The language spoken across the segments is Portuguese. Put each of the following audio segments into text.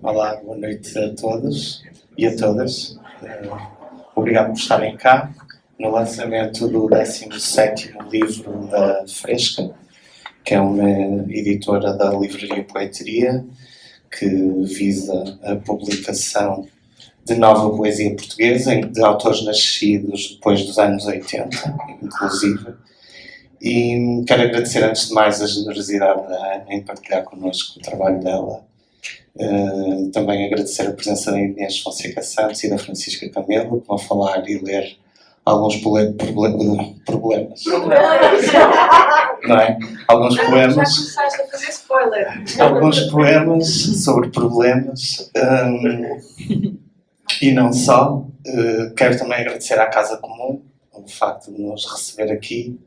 Olá, boa noite a todos e a todas. Obrigado por estarem cá no lançamento do 17º livro da Fresca, que é uma editora da Livraria Poeteria, que visa a publicação de nova poesia portuguesa, de autores nascidos depois dos anos 80, inclusive. E quero agradecer antes de mais a generosidade da Ana em partilhar connosco o trabalho dela. Também agradecer a presença da Inês Fonseca Santos e da Francisca Camelo, que vão falar e ler alguns problemas. Não é? Alguns poemas. Já começaste a fazer spoiler. Alguns poemas sobre problemas. E não só. Quero também agradecer à Casa Comum o facto de nos receber aqui.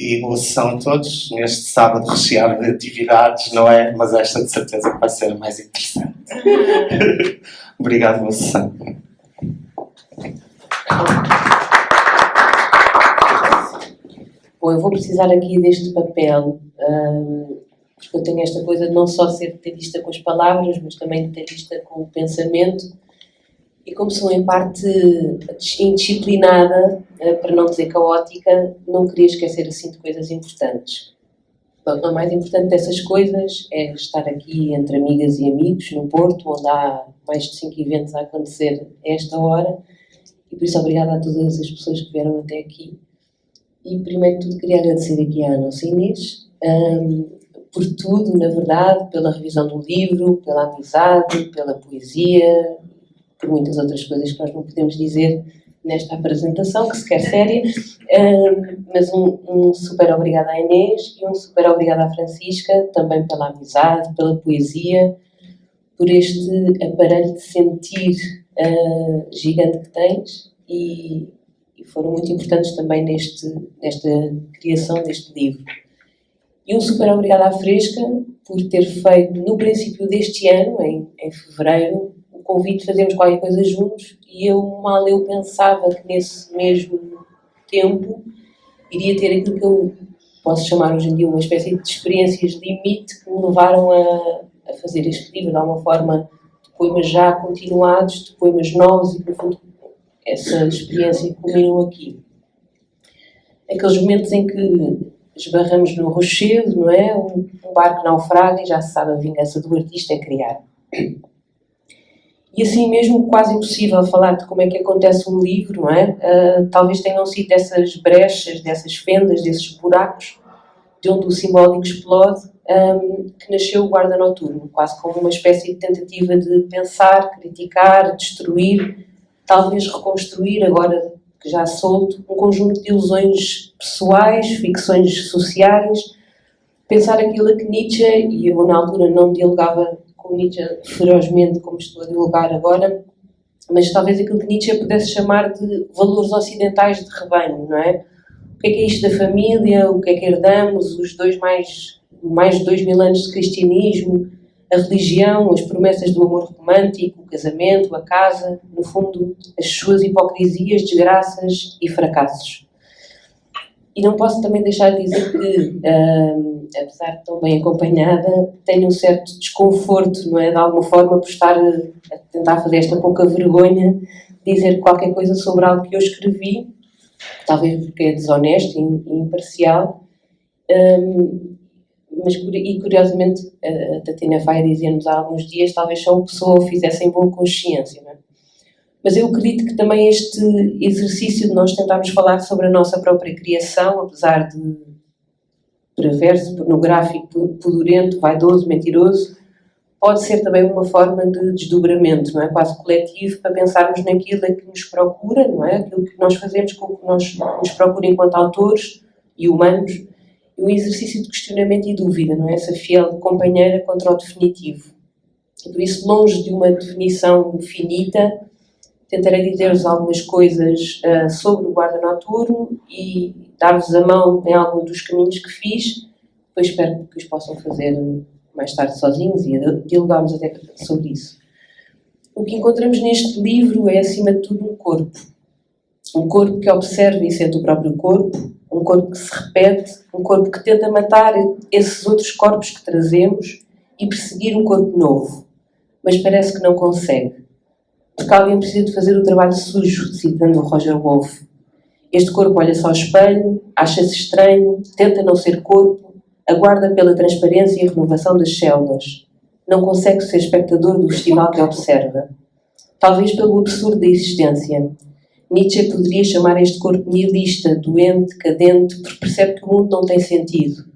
E boa sessão a todos neste sábado recheado de atividades, não é? Mas esta de certeza que vai ser a mais interessante. Obrigado, boa sessão. Bom, eu vou precisar aqui deste papel, porque eu tenho esta coisa de não só ser detalhista com as palavras, mas também detalhista com o pensamento. E como sou em parte indisciplinada, para não dizer caótica, não queria esquecer assim de coisas importantes. Bom, o mais importante dessas coisas é estar aqui entre amigas e amigos no Porto, onde há mais de 5 eventos a acontecer a esta hora. E por isso obrigada a todas as pessoas que vieram até aqui. E primeiro de tudo queria agradecer aqui à nossa Inês, por tudo, na verdade, pela revisão do livro, pela amizade, pela poesia, por muitas outras coisas que nós não podemos dizer nesta apresentação, que se quer séria, mas um super obrigada à Inês e um super obrigada à Francisca, também pela amizade, pela poesia, por este aparelho de sentir gigante que tens e foram muito importantes também nesta criação deste livro. E um super obrigada à Fresca por ter feito, no princípio deste ano, em fevereiro, o convite de fazermos qualquer coisa juntos, e mal eu pensava que nesse mesmo tempo iria ter aquilo que eu posso chamar hoje em dia uma espécie de experiências limite que me levaram a fazer este livro de alguma forma, de poemas já continuados, de poemas novos, e por fundo essa experiência culminou aqui. Aqueles momentos em que esbarramos no rochedo, não é? Um barco naufraga e já se sabe, a vingança do artista é criar. E assim mesmo quase impossível falar de como é que acontece um livro, não é? Talvez tenham sido dessas brechas, dessas fendas, desses buracos, de onde o simbólico explode, que nasceu o Guarda Noturno, quase como uma espécie de tentativa de pensar, criticar, destruir, talvez reconstruir, agora que já solto, um conjunto de ilusões pessoais, ficções sociais, pensar aquilo a que Nietzsche, e eu na altura não dialogava com Nietzsche ferozmente como estou a dialogar agora, mas talvez aquilo que Nietzsche pudesse chamar de valores ocidentais de rebanho, não é? O que é isto da família, o que é que herdamos, os mais de 2000 anos de cristianismo, a religião, as promessas do amor romântico, o casamento, a casa, no fundo, as suas hipocrisias, desgraças e fracassos. E não posso também deixar de dizer que, apesar de tão bem acompanhada, tenho um certo desconforto, não é? De alguma forma, por estar a tentar fazer esta pouca vergonha, dizer qualquer coisa sobre algo que eu escrevi, talvez porque é desonesto e imparcial, mas curiosamente a Tatiana Faia dizia-nos há alguns dias, talvez só uma pessoa o fizesse em boa consciência, não é? Mas eu acredito que também este exercício de nós tentarmos falar sobre a nossa própria criação, apesar de perverso, pornográfico, pudorento, vaidoso, mentiroso, pode ser também uma forma de desdobramento, não é? Quase coletivo, para pensarmos naquilo que nos procura, não é? Aquilo que nós fazemos com o que nos procura enquanto autores e humanos, e um exercício de questionamento e dúvida, não é? Essa fiel companheira contra o definitivo. E por isso, longe de uma definição finita, tentarei dizer-vos algumas coisas sobre o Guarda Noturno e dar-vos a mão em algum dos caminhos que fiz. Depois espero que os possam fazer mais tarde sozinhos e dialogarmos até sobre isso. O que encontramos neste livro é, acima de tudo, um corpo. Um corpo que observa e sente o próprio corpo, um corpo que se repete, um corpo que tenta matar esses outros corpos que trazemos e perseguir um corpo novo. mas parece que não consegue. Porque alguém precisa de fazer o trabalho sujo, citando o Roger Wolf. Este corpo olha-se ao espelho, acha-se estranho, tenta não ser corpo, aguarda pela transparência e renovação das células. Não consegue ser espectador do festival que observa. Talvez pelo absurdo da existência. Nietzsche poderia chamar este corpo nihilista, doente, cadente, porque percebe que o mundo não tem sentido.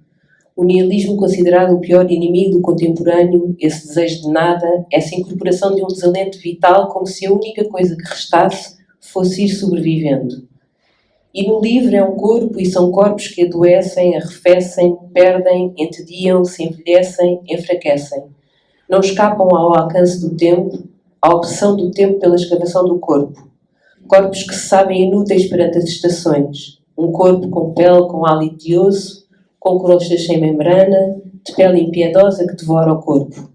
O nihilismo considerado o pior inimigo do contemporâneo, esse desejo de nada, essa incorporação de um desalento vital como se a única coisa que restasse fosse ir sobrevivendo. E no livro é um corpo e são corpos que adoecem, arrefecem, perdem, entediam-se, envelhecem, enfraquecem. Não escapam ao alcance do tempo, à opção do tempo pela escavação do corpo. Corpos que se sabem inúteis perante as estações. Um corpo com pele, com hálito de osso, com crostas sem membrana, de pele impiedosa que devora o corpo.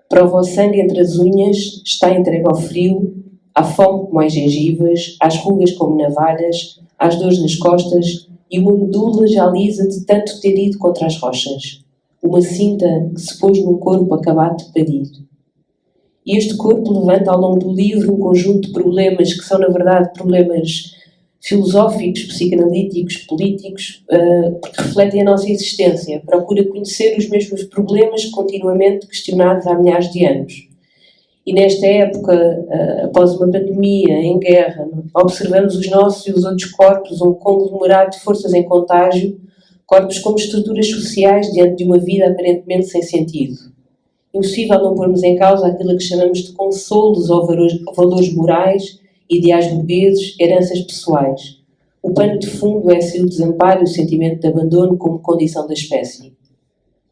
Prova o sangue entre as unhas, está entregue ao frio, à fome como às gengivas, às rugas como navalhas, às dores nas costas e uma medula já lisa de tanto ter ido contra as rochas. Uma cinta que se pôs num corpo acabado de parir. E este corpo levanta ao longo do livro um conjunto de problemas que são, na verdade, problemas filosóficos, psicanalíticos, políticos, porque refletem a nossa existência. Procura conhecer os mesmos problemas continuamente questionados há milhares de anos. E nesta época, após uma pandemia, em guerra, observamos os nossos e os outros corpos, um conglomerado de forças em contágio, corpos como estruturas sociais diante de uma vida aparentemente sem sentido. Impossível não pormos em causa aquilo que chamamos de consolos ou valores morais, ideais burgueses, heranças pessoais. O pano de fundo é assim o desamparo e o sentimento de abandono como condição da espécie.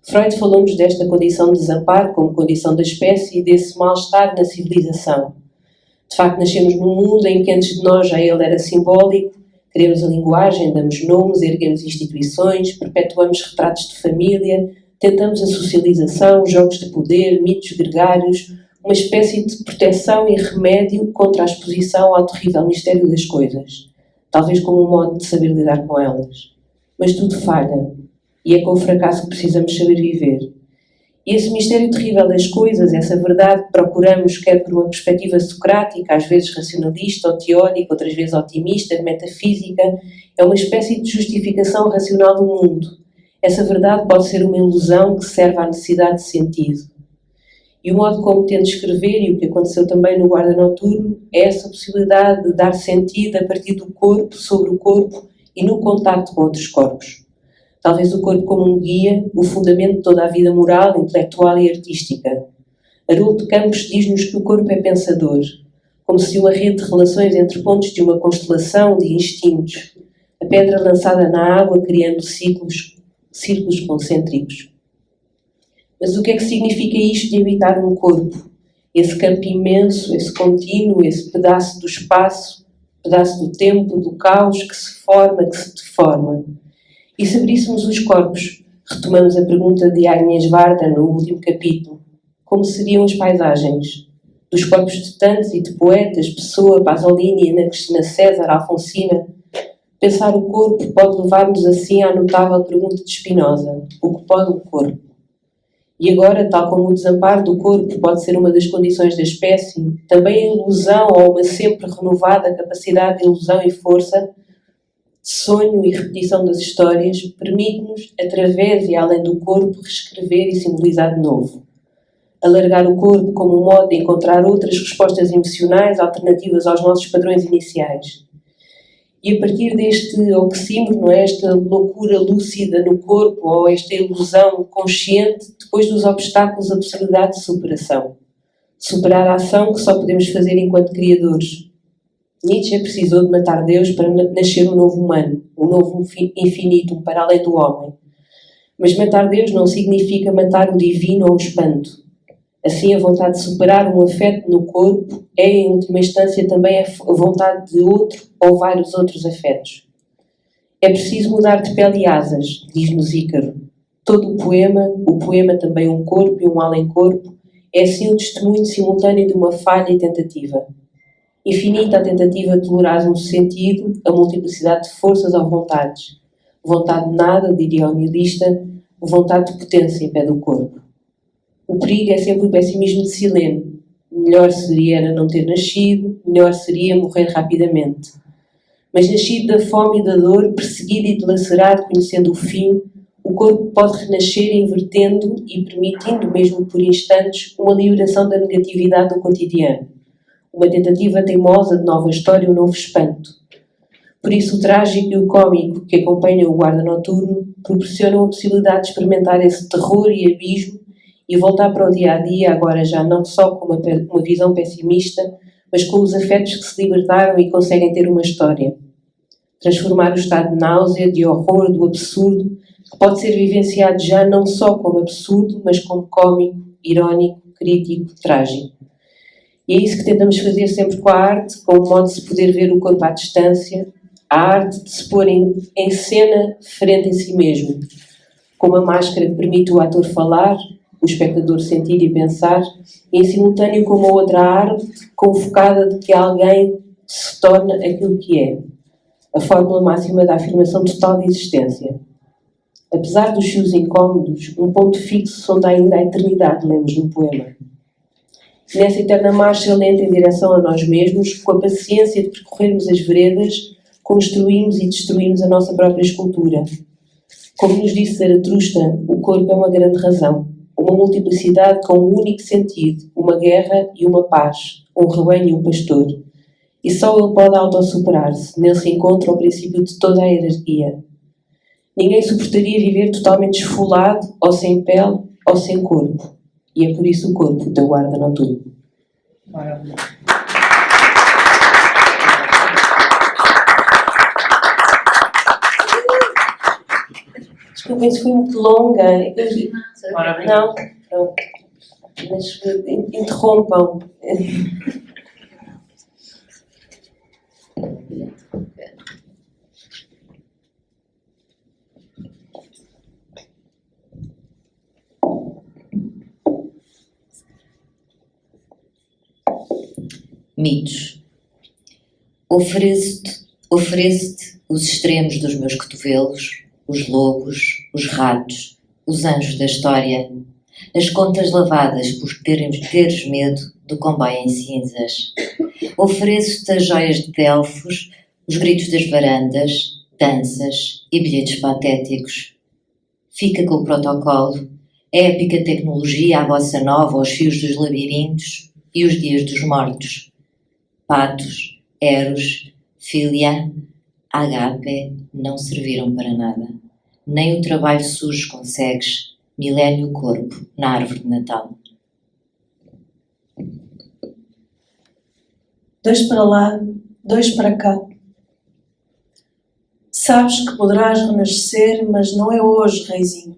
Freud falou-nos desta condição de desamparo como condição da espécie e desse mal-estar na civilização. De facto, nascemos num mundo em que antes de nós já ele era simbólico, criamos a linguagem, damos nomes, erguemos instituições, perpetuamos retratos de família, tentamos a socialização, jogos de poder, mitos gregários, uma espécie de proteção e remédio contra a exposição ao terrível mistério das coisas, talvez como um modo de saber lidar com elas. Mas tudo falha, e é com o fracasso que precisamos saber viver. E esse mistério terrível das coisas, essa verdade que procuramos, quer por uma perspectiva socrática, às vezes racionalista ou teórica, outras vezes otimista, metafísica, é uma espécie de justificação racional do mundo. Essa verdade pode ser uma ilusão que serve à necessidade de sentido. E o modo como tento escrever, e o que aconteceu também no Guarda Noturno, é essa possibilidade de dar sentido a partir do corpo, sobre o corpo e no contacto com outros corpos. Talvez o corpo como um guia, o fundamento de toda a vida moral, intelectual e artística. Haroldo Campos diz-nos que o corpo é pensador, como se uma rede de relações entre pontos de uma constelação de instintos, a pedra lançada na água criando círculos concêntricos. Mas o que é que significa isto de habitar um corpo? Esse campo imenso, esse contínuo, esse pedaço do espaço, pedaço do tempo, do caos que se forma, que se deforma. E se abríssemos os corpos, retomamos a pergunta de Agnes Varda no último capítulo, como seriam as paisagens? Dos corpos de tantos e de poetas, Pessoa, Pasolini, Ana Cristina César, Alfonsina. Pensar o corpo pode levar-nos assim à notável pergunta de Spinoza: o que pode o corpo? E agora, tal como o desamparo do corpo pode ser uma das condições da espécie, também a ilusão ou uma sempre renovada capacidade de ilusão e força, de sonho e repetição das histórias, permite-nos, através e além do corpo, reescrever e simbolizar de novo. Alargar o corpo como um modo de encontrar outras respostas emocionais alternativas aos nossos padrões iniciais. E a partir deste oxímoron, esta loucura lúcida no corpo, ou esta ilusão consciente, depois dos obstáculos, a possibilidade de superação. Superar a ação que só podemos fazer enquanto criadores. Nietzsche precisou de matar Deus para nascer um novo humano, um novo infinito, um para além do homem. Mas matar Deus não significa matar o divino ou o espanto. Assim, a vontade de superar um afeto no corpo é, em última instância, também a vontade de outro ou vários outros afetos. É preciso mudar de pele e asas, diz-nos Ícaro. Todo o poema também um corpo e um além-corpo, é assim o testemunho simultâneo de uma falha e tentativa. Infinita a tentativa de tolerar um sentido, a multiplicidade de forças ou vontades. Vontade de nada, diria o nihilista, vontade de potência, pé do corpo. O perigo é sempre o pessimismo de Silene. melhor seria era não ter nascido, melhor seria morrer rapidamente. Mas nascido da fome e da dor, perseguido e dilacerado, conhecendo o fim, o corpo pode renascer invertendo e permitindo, mesmo por instantes, uma liberação da negatividade do cotidiano. Uma tentativa teimosa de nova história, um novo espanto. Por isso, o trágico e o cómico que acompanham o guarda noturno proporcionam a possibilidade de experimentar esse terror e abismo e voltar para o dia-a-dia, agora já não só com uma visão pessimista, mas com os afetos que se libertaram e conseguem ter uma história. Transformar o estado de náusea, de horror, do absurdo, que pode ser vivenciado já não só como absurdo, mas como cómico, irónico, crítico, trágico. E é isso que tentamos fazer sempre com a arte, com o modo de se poder ver o corpo à distância, a arte de se pôr em cena frente a si mesmo, com uma máscara que permite o ator falar, o espectador sentir e pensar, e em simultâneo com uma outra arte convocada de que alguém se torna aquilo que é, a fórmula máxima da afirmação total de existência. Apesar dos fios incómodos, um ponto fixo sonda ainda a eternidade, lemos no poema. Nessa eterna marcha lenta em direção a nós mesmos, com a paciência de percorrermos as veredas, construímos e destruímos a nossa própria escultura. Como nos disse Zaratustra, o corpo é uma grande razão, uma multiplicidade com um único sentido, uma guerra e uma paz, um rebanho e um pastor. E só ele pode autossuperar-se, nele se encontra o princípio de toda a hierarquia. Ninguém suportaria viver totalmente esfolado, ou sem pele, ou sem corpo. E é por isso o corpo da guarda noturna. Maravilha. Desculpem se foi muito longa. Maravilha. Não, pronto. Mas interrompam. Mitos. Ofereço-te os extremos dos meus cotovelos, os lobos, os ratos, os anjos da história, as contas lavadas por teres medo do comboio em cinzas. Ofereço-te as joias de Delfos, os gritos das varandas, danças e bilhetes patéticos. Fica com o protocolo, a épica tecnologia, a bossa nova, os fios dos labirintos e os dias dos mortos. Patos, Eros, Filia, Agape não serviram para nada. Nem o trabalho sujo consegues, milénio corpo na árvore de Natal. 2 para lá, 2 para cá. Sabes que poderás renascer, mas não é hoje, reizinho.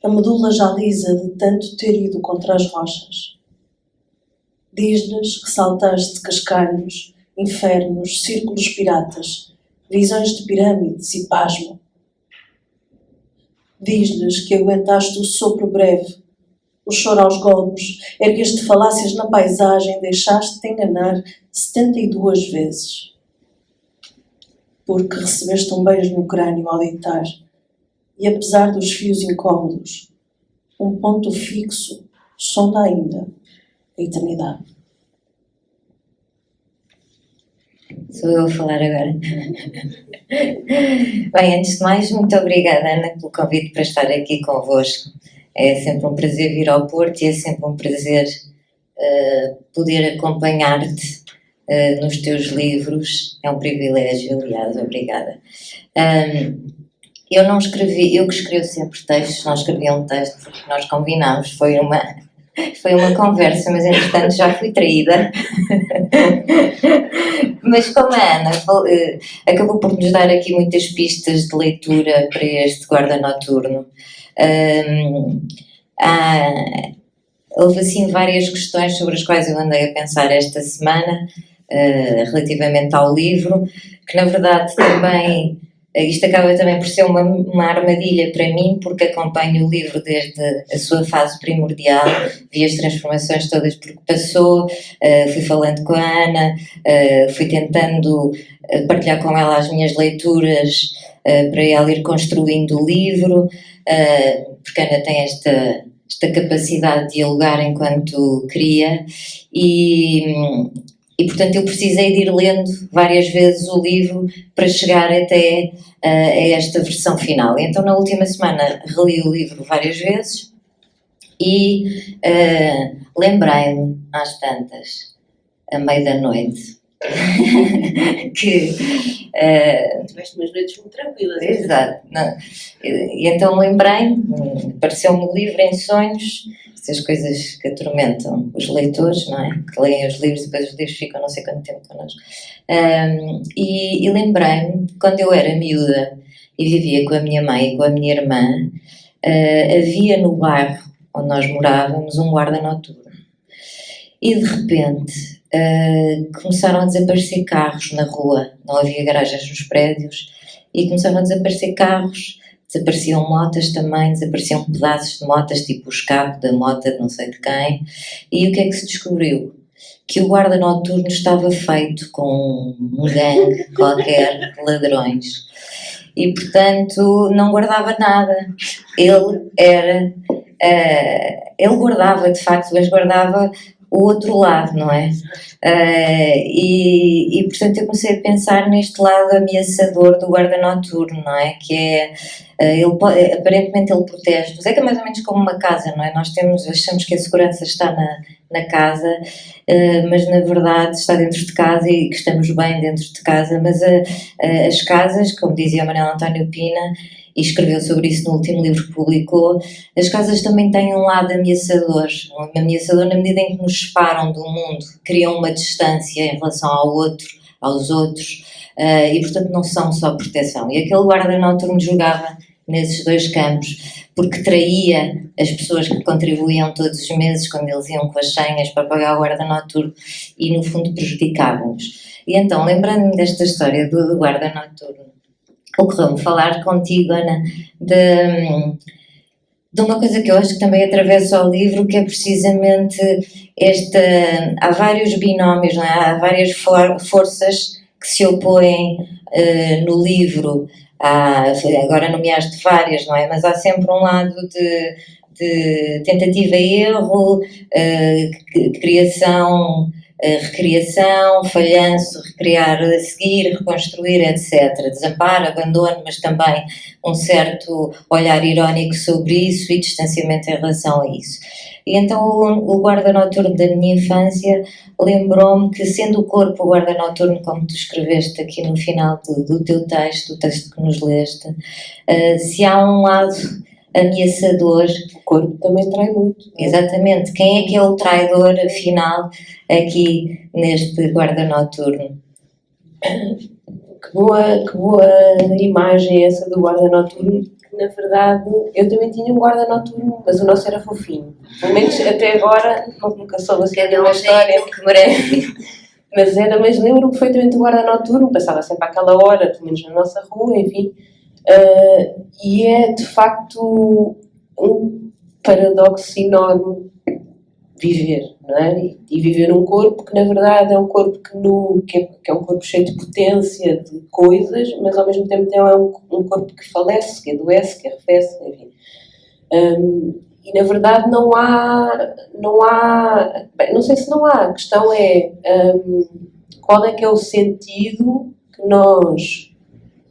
A medula já lisa de tanto ter ido contra as rochas. Diz-lhes que saltaste cascalhos, infernos, círculos piratas, visões de pirâmides e pasmo. Diz-lhes que aguentaste o sopro breve, o choro aos golpes, ergueste falácias na paisagem, deixaste-te enganar 72 vezes. Porque recebeste um beijo no crânio ao deitar, e apesar dos fios incómodos, um ponto fixo sonda ainda a eternidade. Sou eu a falar agora. Bem, antes de mais, muito obrigada, Ana, pelo convite para estar aqui convosco. É sempre um prazer vir ao Porto e é sempre um prazer poder acompanhar-te nos teus livros. É um privilégio, aliás, obrigada. Eu que escrevo sempre textos, não escrevi um texto porque nós combinámos, foi uma conversa, mas entretanto já fui traída. Mas como a Ana acabou por nos dar aqui muitas pistas de leitura para este guarda noturno, houve assim várias questões sobre as quais eu andei a pensar esta semana, relativamente ao livro, que na verdade também, isto acaba também por ser uma armadilha para mim, porque acompanho o livro desde a sua fase primordial, vi as transformações todas por que passou, fui falando com a Ana, fui tentando partilhar com ela as minhas leituras para ela ir construindo o livro, porque a Ana tem esta capacidade de dialogar enquanto cria e portanto eu precisei de ir lendo várias vezes o livro para chegar até a esta versão final. Então na última semana reli o livro várias vezes e lembrei-me às tantas, à meia da noite, que Tiveste umas noites muito tranquilas. exato, não. E então lembrei-me, apareceu-me o livro em sonhos, essas coisas que atormentam os leitores, não é? Que leem os livros e depois os livros ficam não sei quanto tempo connosco. E lembrei-me, quando eu era miúda e vivia com a minha mãe e com a minha irmã, havia no bairro onde nós morávamos um guarda noturno. E de repente começaram a desaparecer carros na rua, não havia garagens nos prédios, e começaram a desaparecer carros, desapareciam motas também, desapareciam pedaços de motas, tipo o escape da mota de não sei de quem. E o que é que se descobriu? Que o guarda noturno estava feito com um gangue qualquer de ladrões. E, portanto, não guardava nada. Ele guardava, de facto, mas guardava o outro lado, não é? E portanto eu comecei a pensar neste lado ameaçador do guarda noturno, não é? Que é, aparentemente ele protege-nos, é que é mais ou menos como uma casa, não é? Nós achamos que a segurança está na casa, mas na verdade está dentro de casa e que estamos bem dentro de casa, mas as casas, como dizia o Manuel António Pina, e escreveu sobre isso no último livro que publicou, as casas também têm um lado ameaçador na medida em que nos separam do mundo, criam uma distância em relação aos outros, e portanto não são só proteção. E aquele guarda noturno jogava nesses dois campos, porque traía as pessoas que contribuíam todos os meses quando eles iam com as senhas para pagar o guarda noturno e no fundo prejudicava-nos. E então, lembrando-me desta história do guarda noturno, ocorreu-me falar contigo, Ana, de uma coisa que eu acho que também atravessa o livro, que é precisamente há vários binómios, não é? Há várias forças que se opõem no livro, agora nomeaste várias, não é? Mas há sempre um lado de tentativa e erro, criação, recriação, falhanço, recriar a seguir, reconstruir, etc. Desamparo, abandono, mas também um certo olhar irónico sobre isso e distanciamento em relação a isso. E então o guarda noturno da minha infância lembrou-me que, sendo o corpo o guarda noturno, como tu escreveste aqui no final do teu texto, do texto que nos leste, se há um lado ameaçador, O corpo também trai muito. exatamente, quem é que é o traidor, afinal, aqui neste guarda noturno? Que boa imagem essa do guarda noturno. Na verdade, eu também tinha um guarda noturno, mas o nosso era fofinho. Pelo menos até agora, nunca soube assim uma história que merece. mas lembro perfeitamente do guarda noturno, passava sempre àquela hora, pelo menos na nossa rua, enfim. E é de facto um paradoxo enorme viver, não é? E viver um corpo que na verdade é um corpo que é um corpo cheio de potência, de coisas, mas ao mesmo tempo é um corpo que falece, que adoece, que arrefece, enfim. E na verdade não há, bem, não sei se não há, a questão é qual é que é o sentido que nós,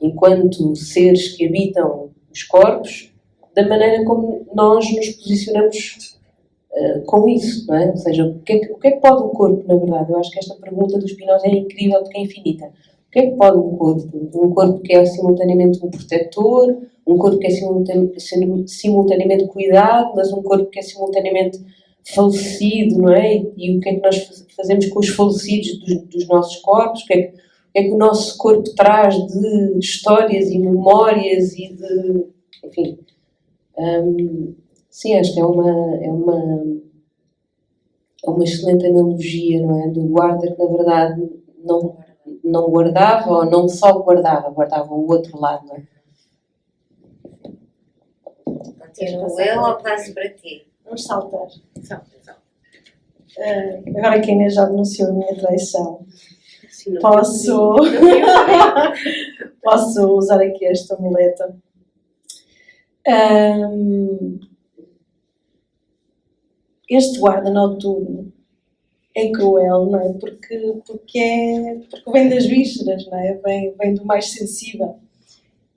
enquanto seres que habitam os corpos, da maneira como nós nos posicionamos com isso, não é? Ou seja, o que é que pode o corpo, na verdade? Eu acho que esta pergunta do Spinoza é incrível porque é infinita. O que é que pode um corpo? Um corpo que é simultaneamente um protetor, um corpo que é simultaneamente cuidado, mas um corpo que é simultaneamente falecido, não é? E o que é que nós fazemos com os falecidos dos nossos corpos? O que é que o nosso corpo traz de histórias e memórias e de... enfim... sim, acho que é uma excelente analogia, não é? Do guarda que, na verdade, não guardava, ou não só guardava o outro lado, não é? Continuo eu ou passo para ti? Vamos saltar. Agora que a Inês já denunciou a minha traição, posso usar aqui esta muleta. este guarda noturno é cruel, não é? Porque vem das vísceras, não é? Vem do mais sensível.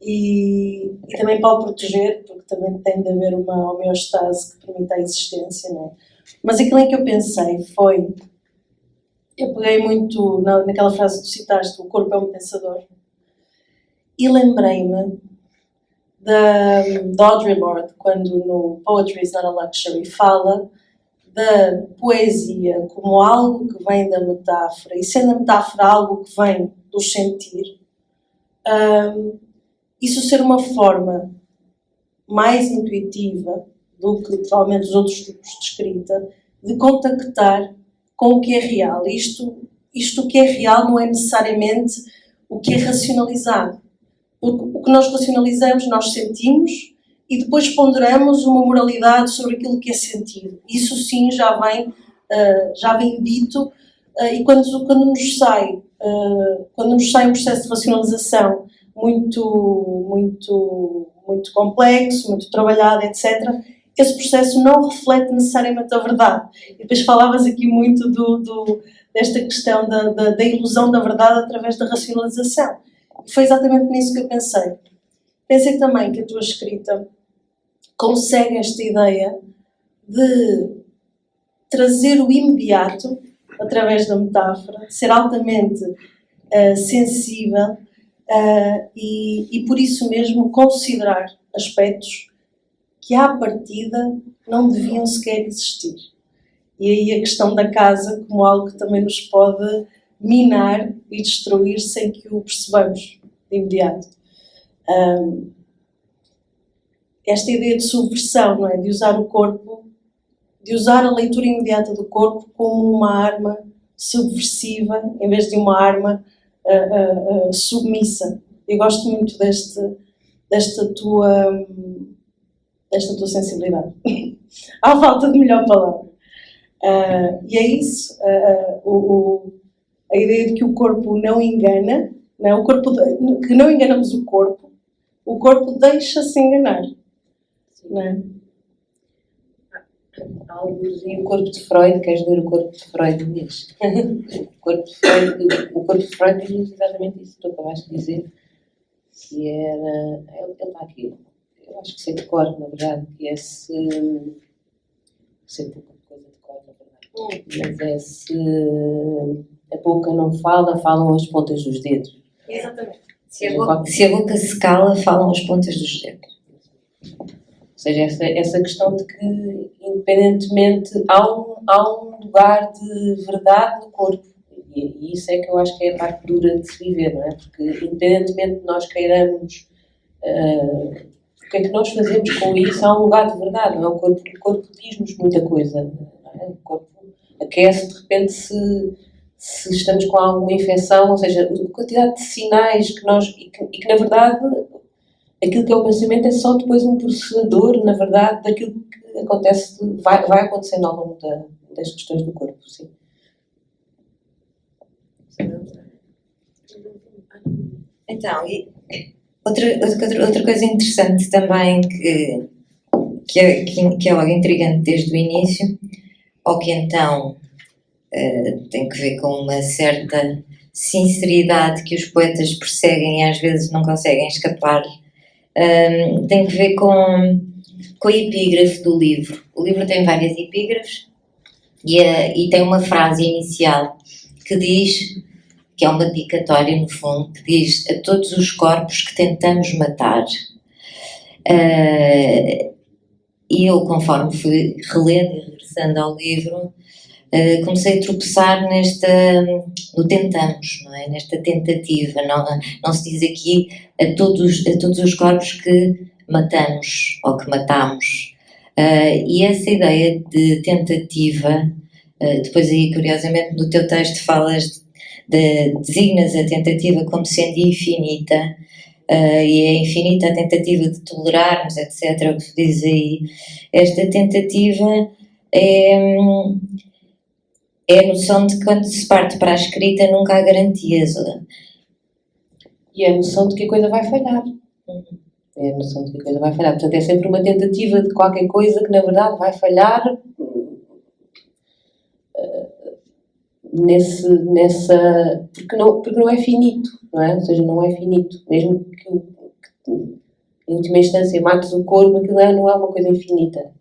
E também pode proteger, porque também tem de haver uma homeostase que permita a existência, não é? Mas aquilo em que eu pensei foi... Eu peguei muito naquela frase que tu citaste, o corpo é um pensador. E lembrei-me da Audre Lorde, quando no Poetry is Not a Luxury fala da poesia como algo que vem da metáfora, e sendo a metáfora algo que vem do sentir, isso ser uma forma mais intuitiva do que provavelmente os outros tipos de escrita, de contactar com o que é real. Isto que é real não é necessariamente o que é racionalizado. O que nós racionalizamos, nós sentimos e depois ponderamos uma moralidade sobre aquilo que é sentido. Isso sim já vem dito, e quando nos sai um processo de racionalização muito complexo, muito trabalhado, etc., esse processo não reflete necessariamente a verdade. E depois falavas aqui muito desta questão da ilusão da verdade através da racionalização. E foi exatamente nisso que eu pensei. Pensei também que a tua escrita consegue esta ideia de trazer o imediato através da metáfora, de ser altamente sensível e por isso mesmo considerar aspectos que à partida não deviam sequer existir. E aí a questão da casa como algo que também nos pode minar e destruir sem que o percebamos de imediato. Esta ideia de subversão, não é? De usar o corpo, de usar a leitura imediata do corpo como uma arma subversiva em vez de uma arma submissa. Eu gosto muito desta tua sensibilidade. Há falta de melhor palavra. E é isso. A ideia de que o corpo não engana, não é? Que não enganamos o corpo deixa-se enganar. Não é? Alguns e o corpo de Freud, queres ver o corpo de Freud diz? O corpo de Freud diz exatamente isso que tu acabaste de dizer, que era, ele está aqui, eu acho que sei de cor, na verdade, que é sei pouca coisa de cor, na verdade, mas se a boca não fala, falam as pontas dos dedos. Exatamente. Se a boca se cala, falam as pontas dos dedos. Ou seja, essa questão de que, independentemente, há um lugar de verdade no corpo. E isso é que eu acho que é a parte dura de se viver, não é? Porque, independentemente de nós queiramos, o que é que nós fazemos com isso, há um lugar de verdade, não é? O corpo diz-nos muita coisa, não é? O corpo aquece, de repente, se estamos com alguma infecção, ou seja, a quantidade de sinais que nós... E que na verdade... Aquilo que é o pensamento é só depois um processador, na verdade, daquilo que acontece, vai acontecendo ao longo das questões do corpo, sim. Então, e outra coisa interessante também que é algo intrigante desde o início, ou que então tem que ver com uma certa sinceridade que os poetas perseguem e às vezes não conseguem escapar, tem que ver com a epígrafe do livro. O livro tem várias epígrafes e tem uma frase inicial que diz, que é uma dedicatória no fundo, que diz: a todos os corpos que tentamos matar. E eu, conforme fui relendo e regressando ao livro, comecei a tropeçar no tentamos, não é? Nesta tentativa. Não se diz aqui a todos os corpos que matamos ou que matamos. E essa ideia de tentativa, depois aí curiosamente no teu texto falas designas a tentativa como sendo infinita, e é infinita a tentativa de tolerarmos, etc. O que tu dizes aí. Esta tentativa é a noção de que quando se parte para a escrita nunca há garantias. E é a noção de que a coisa vai falhar. É a noção de que a coisa vai falhar. Portanto, é sempre uma tentativa de qualquer coisa que, na verdade, vai falhar porque não é finito, não é? Ou seja, não é finito. Mesmo que em última instância mates o corpo, aquilo não é uma coisa infinita.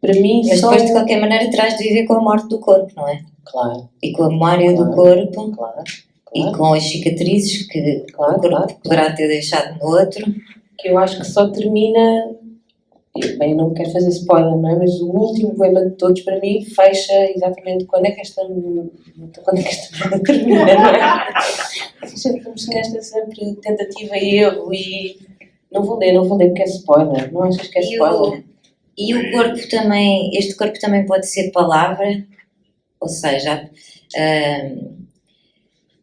Para mim, Mas só... depois, de qualquer maneira, terás de viver com a morte do corpo, não é? Claro, E com a memória do Claro. corpo claro. e com as cicatrizes que Claro, o corpo claro. poderá ter deixado no outro. Que eu acho que só termina... Bem, não quero fazer spoiler, não é? Mas o último poema de todos, para mim, fecha exatamente quando é que esta vida termina, não é? Estamos nesta sempre tentativa e erro e não vou ler porque é spoiler. Não achas que é spoiler? E o corpo também, este corpo também pode ser palavra, ou seja,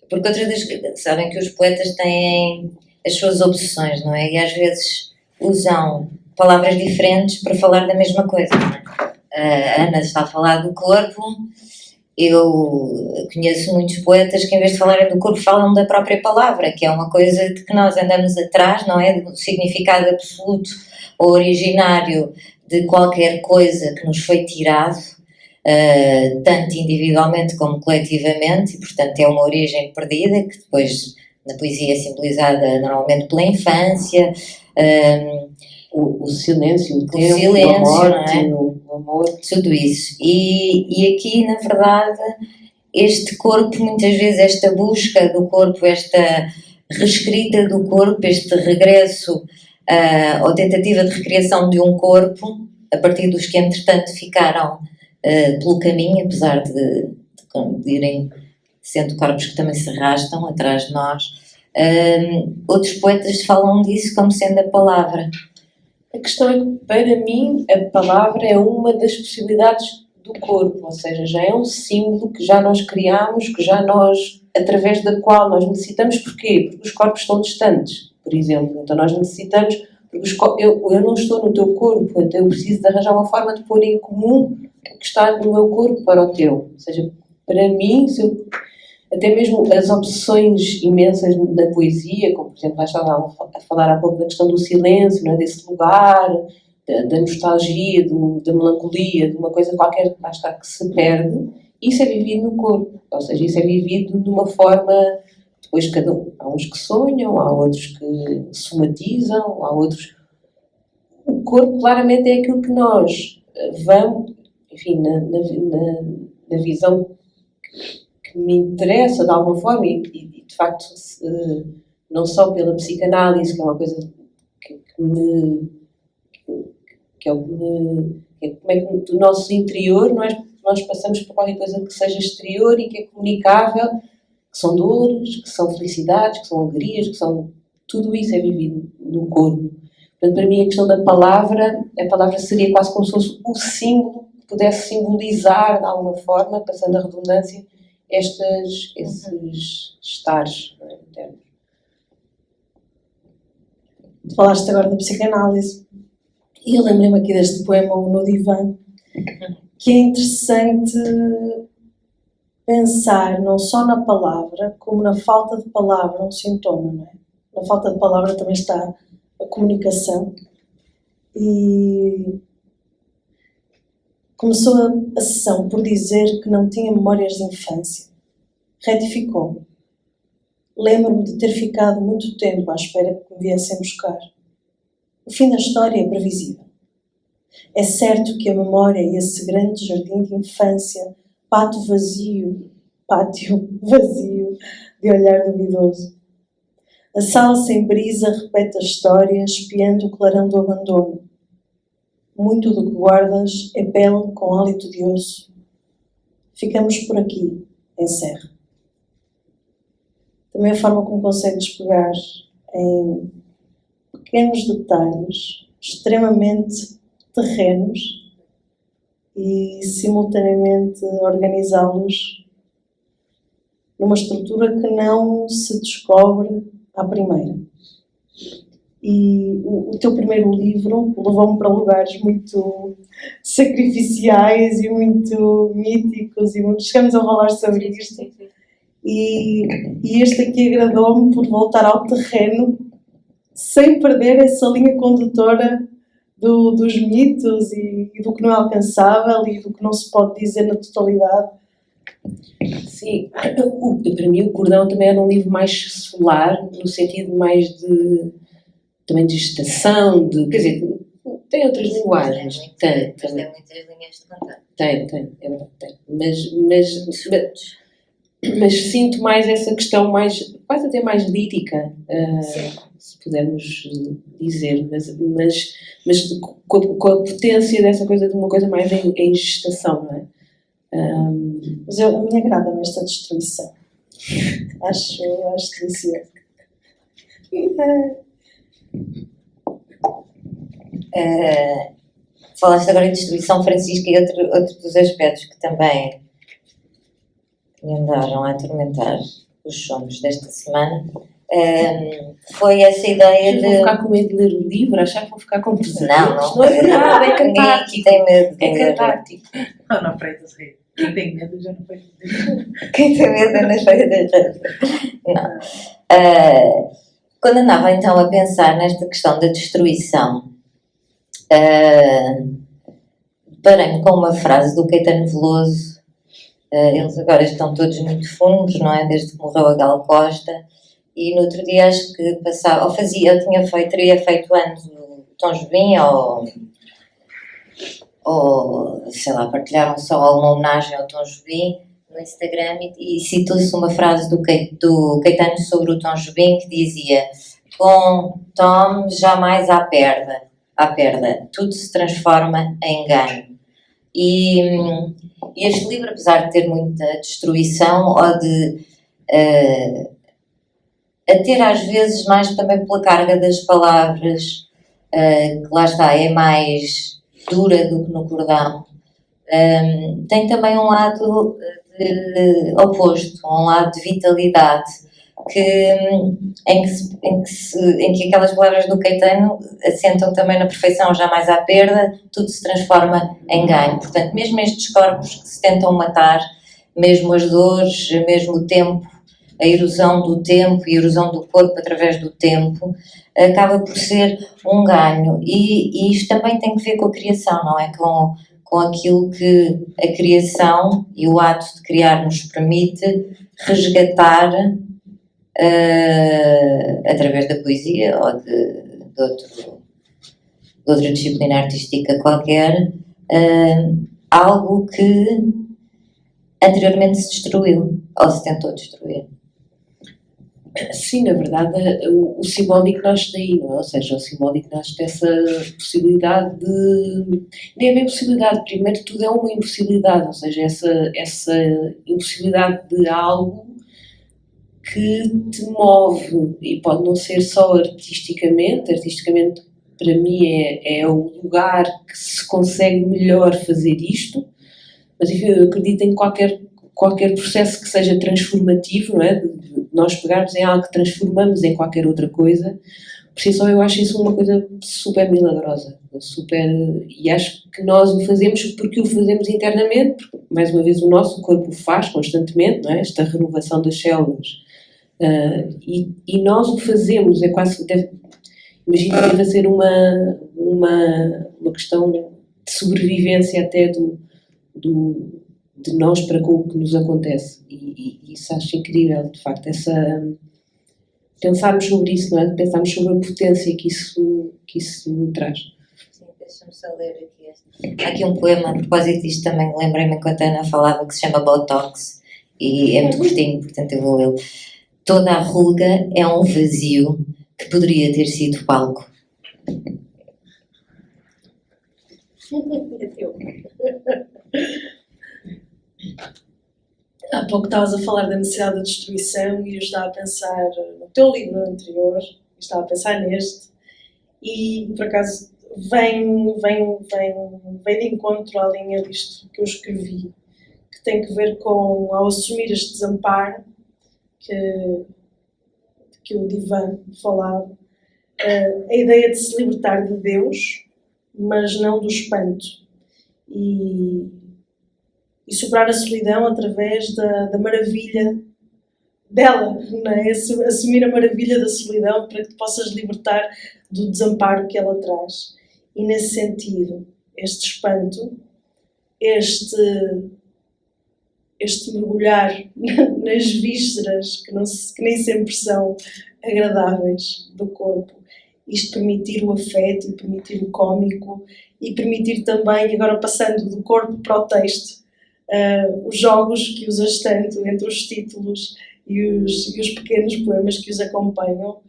porque outras das, sabem que os poetas têm as suas obsessões, não é? E às vezes usam palavras diferentes para falar da mesma coisa, não é? A Ana está a falar do corpo, eu conheço muitos poetas que em vez de falarem do corpo falam da própria palavra, que é uma coisa de que nós andamos atrás, não é? Do significado absoluto ou originário de qualquer coisa que nos foi tirado, tanto individualmente como coletivamente, e portanto é uma origem perdida, que depois na poesia é simbolizada normalmente pela infância, O silêncio, o tempo, silêncio, a morte, não é? o amor. tudo isso. E aqui, na verdade, este corpo, muitas vezes esta busca do corpo, esta reescrita do corpo, este regresso ou tentativa de recriação de um corpo, a partir dos que entretanto ficaram pelo caminho, apesar de irem sendo corpos que também se arrastam atrás de nós. Outros poetas falam disso como sendo a palavra. A questão é que, para mim, a palavra é uma das possibilidades do corpo, ou seja, já é um símbolo que já nós criamos, que já nós, através da qual nós necessitamos. Porquê? Porque os corpos estão distantes, por exemplo. Então nós necessitamos, porque eu não estou no teu corpo, então eu preciso de arranjar uma forma de pôr em comum o que está no meu corpo para o teu. Ou seja, para mim, até mesmo as obsessões imensas da poesia, como por exemplo, lá estava a falar há pouco da questão do silêncio, não é? Desse lugar, da nostalgia, da melancolia, de uma coisa qualquer lá está, que se perde, isso é vivido no corpo, ou seja, isso é vivido de uma forma, depois cada um, há uns que sonham, há outros que somatizam, há outros... O corpo claramente é aquilo que nós vamos, enfim, na visão que me interessa de alguma forma e de facto não só pela psicanálise, que é uma coisa que é o que me... como é que do nosso interior nós passamos por qualquer coisa que seja exterior e que é comunicável, que são dores, que são felicidades, que são alegrias, que são... Tudo isso é vivido no corpo. Portanto, para mim a questão da palavra, a palavra seria quase como se fosse o símbolo que pudesse simbolizar de alguma forma, passando a redundância, esses estares internos. Falaste agora da psicanálise e eu lembrei-me aqui deste poema, o No Divã, que é interessante pensar não só na palavra, como na falta de palavra, um sintoma, não é? Na falta de palavra também está a comunicação. E começou a sessão por dizer que não tinha memórias de infância. Retificou. Lembro-me de ter ficado muito tempo à espera que me viessem buscar. O fim da história é previsível. É certo que a memória e esse grande jardim de infância, pátio vazio de olhar duvidoso. A sala sem brisa repete a história, espiando o clarão do abandono. Muito do que guardas é pele com hálito de osso. Ficamos por aqui, encerra. Também a forma como consegues pegar em pequenos detalhes, extremamente terrenos, e simultaneamente organizá-los numa estrutura que não se descobre à primeira. E o teu primeiro livro levou-me para lugares muito sacrificiais e muito míticos, e chegamos a falar sobre isto. E este aqui agradou-me por voltar ao terreno sem perder essa linha condutora dos mitos e do que não é alcançável e do que não se pode dizer na totalidade. Sim, para mim o Cordão também era um livro mais solar, no sentido mais também de estação, quer dizer, tem outras linguagens, Mas tem, tem muitas linhas de contato. é verdade, tem, mas sinto mais essa questão mais, quase até mais lírica, se pudermos dizer, mas com a potência dessa coisa de uma coisa mais em gestação, não é? Mas a mim agrada-me esta destruição. Acho delicioso. Falaste agora em distribuição, Francisca, e outro dos aspectos que também me andaram a atormentar os sonhos desta semana foi essa ideia Vocês vão de... ficar com medo de ler o livro, achar que vão ficar com pesadelos? Não é verdade, é Ninguém catártico. aqui tem medo de É ler. catártico. Não freitas rei. Quem tem medo já não faz medo. Quem tem medo é nas feiras das Não. Quando andava então a pensar nesta questão da destruição, deparei-me com uma frase do Caetano Veloso. Eles agora estão todos muito fundos, não é? Desde que morreu a Gal Costa. E no outro dia acho que passava, teria feito anos o Tom Jobim, ou sei lá, partilharam só uma homenagem ao Tom Jobim no Instagram e citou-se uma frase do Caetano sobre o Tom Jobim que dizia: com Tom jamais há perda, tudo se transforma em ganho. E este livro, apesar de ter muita destruição ou de a ter às vezes mais também pela carga das palavras, que lá está, é mais dura do que no Cordão, tem também um lado oposto, um lado de vitalidade, em que aquelas palavras do Caetano assentam também na perfeição: jamais há perda, tudo se transforma em ganho. Portanto, mesmo estes corpos que se tentam matar, mesmo as dores, mesmo o tempo, a erosão do tempo e a erosão do corpo através do tempo, acaba por ser um ganho. E isto também tem que ver com a criação, não é? Com aquilo que a criação e o ato de criar nos permite resgatar através da poesia ou de outra disciplina artística qualquer, algo que anteriormente se destruiu ou se tentou destruir. Sim, na verdade, o simbólico nasce daí, não é? Ou seja, o simbólico nasce dessa possibilidade de... Nem é bem possibilidade, primeiro de tudo é uma impossibilidade, ou seja, essa impossibilidade de algo que te move, e pode não ser só artisticamente para mim é o lugar que se consegue melhor fazer isto, mas enfim, eu acredito em qualquer processo que seja transformativo, não é? De nós pegarmos em algo que transformamos em qualquer outra coisa. Por si só eu acho isso uma coisa super milagrosa, e acho que nós o fazemos porque o fazemos internamente, porque, mais uma vez, o nosso corpo o faz constantemente, não é? Esta renovação das células, e nós o fazemos, é quase, imagino que deve ser uma questão de sobrevivência até de nós para com o que nos acontece, e isso acho incrível, de facto, pensarmos sobre isso, não é? Pensarmos sobre a potência que isso traz. Sim, deixa-me só ler aqui. Há aqui um poema a propósito disto também, lembrei-me enquanto a Ana falava, que se chama Botox, e é muito curtinho, portanto eu vou ler. Toda a ruga é um vazio que poderia ter sido palco. Há pouco estavas a falar da necessidade da destruição e eu estava a pensar no teu livro anterior, estava a pensar neste, e por acaso vem de encontro à linha disto que eu escrevi, que tem que ver com, ao assumir este desamparo que o Divan falava, a ideia de se libertar de Deus, mas não do espanto, e superar a solidão através da maravilha dela, não é? Assumir a maravilha da solidão para que te possas libertar do desamparo que ela traz. E nesse sentido, este espanto, este este mergulhar nas vísceras, que nem sempre são agradáveis do corpo. Isto permitir o afeto e permitir o cómico e permitir também, agora passando do corpo para o texto, os jogos que usas tanto entre os títulos e os pequenos poemas que os acompanham,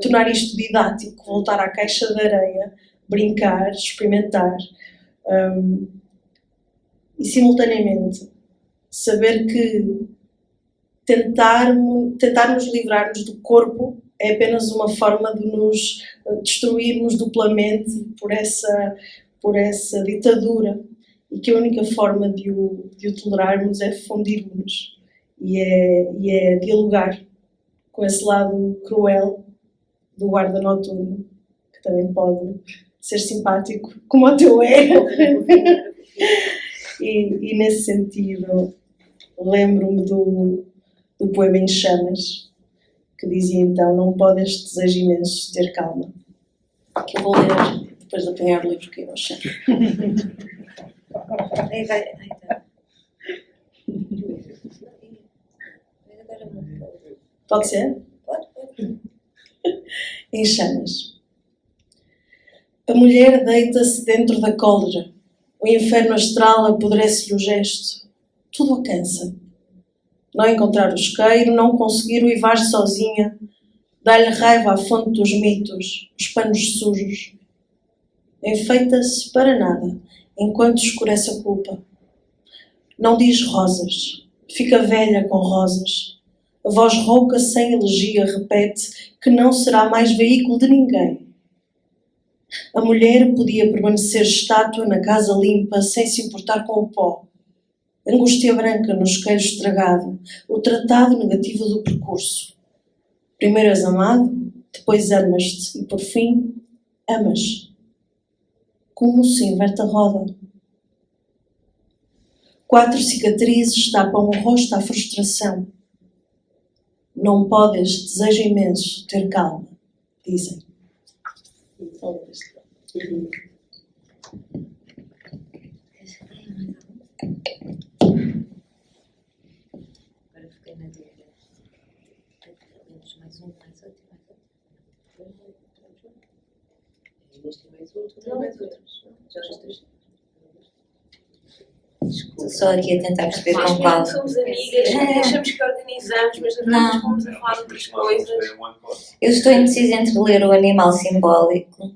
tornar isto didático, voltar à caixa de areia, brincar, experimentar e simultaneamente saber que tentarmos livrar-nos do corpo é apenas uma forma de nos destruirmos duplamente por essa ditadura e que a única forma de o tolerarmos é fundirmos e é dialogar com esse lado cruel do guarda noturno, que também pode ser simpático, como o teu é. E nesse sentido, lembro-me do poema Em Chamas, que dizia então: não podes, desejo imenso, ter calma. Que eu vou ler depois de apanhar o livro que eu achei. Pode ser? Pode. Em Chamas. A mulher deita-se dentro da cólera. O inferno astral apodrece-lhe o gesto. Tudo a cansa. Não encontrar o isqueiro, não conseguir uivar sozinha, dá-lhe raiva à fonte dos mitos, os panos sujos. Enfeita-se para nada, enquanto escurece a culpa. Não diz rosas, fica velha com rosas. A voz rouca sem elegia repete que não será mais veículo de ninguém. A mulher podia permanecer estátua na casa limpa sem se importar com o pó. Angústia branca no isqueiro estragado, o tratado negativo do percurso. Primeiro és amado, depois amas-te e por fim amas. Como se inverte a roda. 4 cicatrizes tapam o rosto à frustração. Não podes, desejo imenso, ter calma, dizem. Agora fiquei na dúvida. Mais outro. Estou só aqui a tentar perceber Nós com qual. mesmo somos amigas, achamos que organizamos, mas na verdade estamos a falar de outras coisas. Eu estou indecisa entre ler o Animal Simbólico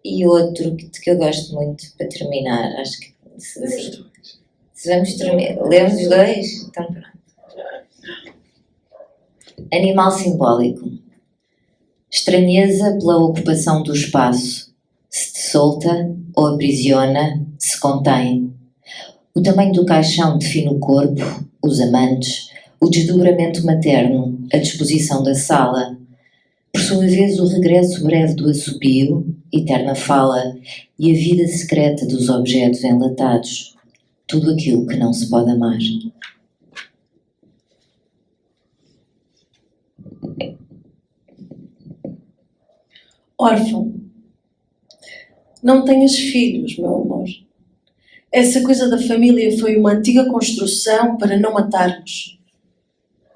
e outro que eu gosto muito para terminar. Acho que se vamos terminar. Lemos os dois? Então pronto. Animal Simbólico. Estranheza pela ocupação do espaço. Se te solta ou aprisiona, se contém. O tamanho do caixão define o corpo, os amantes, o desdobramento materno, a disposição da sala. Por sua vez, o regresso breve do assobio, eterna fala, e a vida secreta dos objetos enlatados. Tudo aquilo que não se pode amar. Órfão. Não tenhas filhos, meu amor. Essa coisa da família foi uma antiga construção para não matarmos.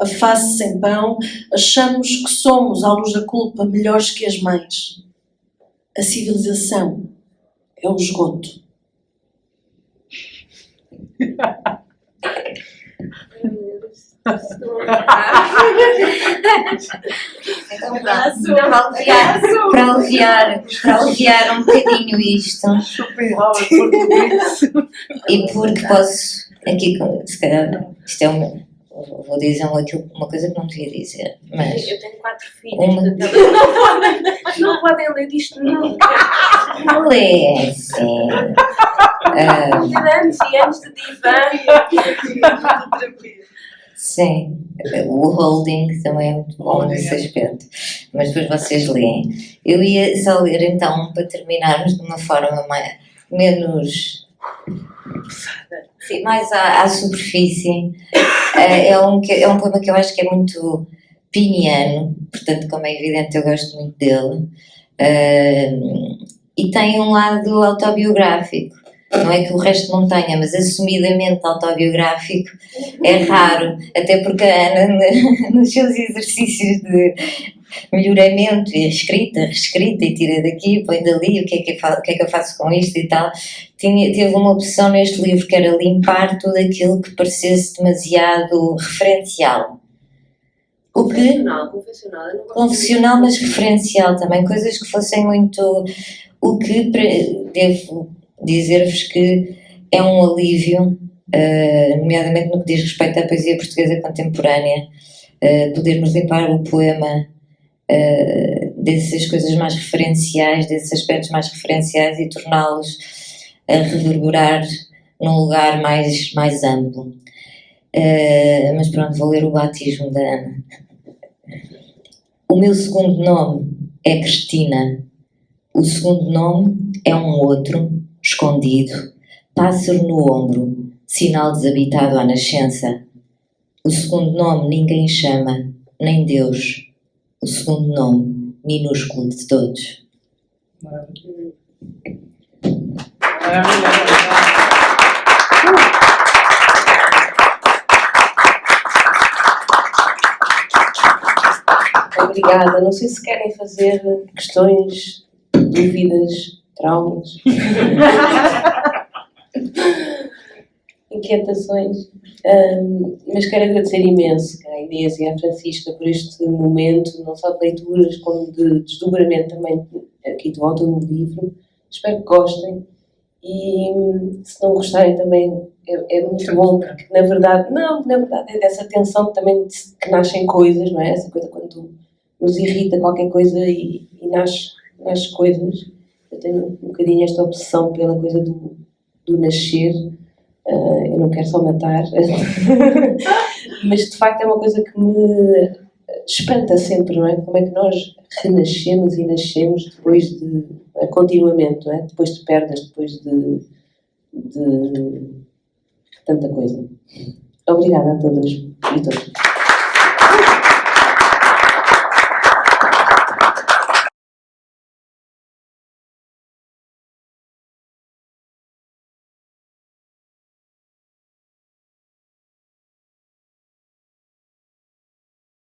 A face sem pão, achamos que somos, à luz da culpa, melhores que as mães. A civilização é o esgoto. Então, para aliviar um bocadinho isto, e porque posso, aqui, se calhar, isto é vou dizer uma coisa que não devia dizer, mas... Eu tenho 4 filhos, portanto eles não podem ler isto nunca. Não é assim. Anos e anos de divã. Sim, o holding também é muito bom nesse aspecto, mas depois vocês leem. Eu ia só ler então, para terminarmos de uma forma menos, sim, mais à superfície. É um poema que eu acho que é muito piniano, portanto, como é evidente, eu gosto muito dele, e tem um lado autobiográfico. Não é que o resto não tenha, mas assumidamente autobiográfico é raro, até porque a Ana, nos seus exercícios de melhoramento e escrita, reescrita e tira daqui, põe dali, o que é que eu faço com isto e tal, teve uma opção neste livro que era limpar tudo aquilo que parecesse demasiado referencial. O que? Confessional, eu não gosto Confessional, mas referencial também, coisas que fossem muito. O que devo dizer-vos que é um alívio, nomeadamente no que diz respeito à poesia portuguesa contemporânea, podermos limpar o poema dessas coisas mais referenciais, desses aspectos mais referenciais e torná-los a reverberar num lugar mais amplo. Mas pronto, vou ler o batismo da Ana. O meu segundo nome é Cristina. O segundo nome é um outro, escondido, pássaro no ombro, sinal desabitado à nascença. O segundo nome ninguém chama, nem Deus. O segundo nome, minúsculo de todos. Maravilhoso. Obrigada. Não sei se querem fazer questões, dúvidas, traumas, inquietações. Mas quero agradecer imenso à Inês e à Francisca por este momento, não só de leituras, como de desdobramento também aqui de volta no livro. Espero que gostem. E se não gostarem também é muito bom, porque na verdade é dessa tensão também que nascem coisas, não é? Essa coisa quando nos irrita qualquer coisa e nasce coisas. Eu tenho um bocadinho esta obsessão pela coisa do nascer. Eu não quero só matar, mas de facto é uma coisa que me espanta sempre, não é? Como é que nós renascemos e nascemos depois de continuamente, não é? Depois de perdas, depois de tanta coisa. Obrigada a todas e todos.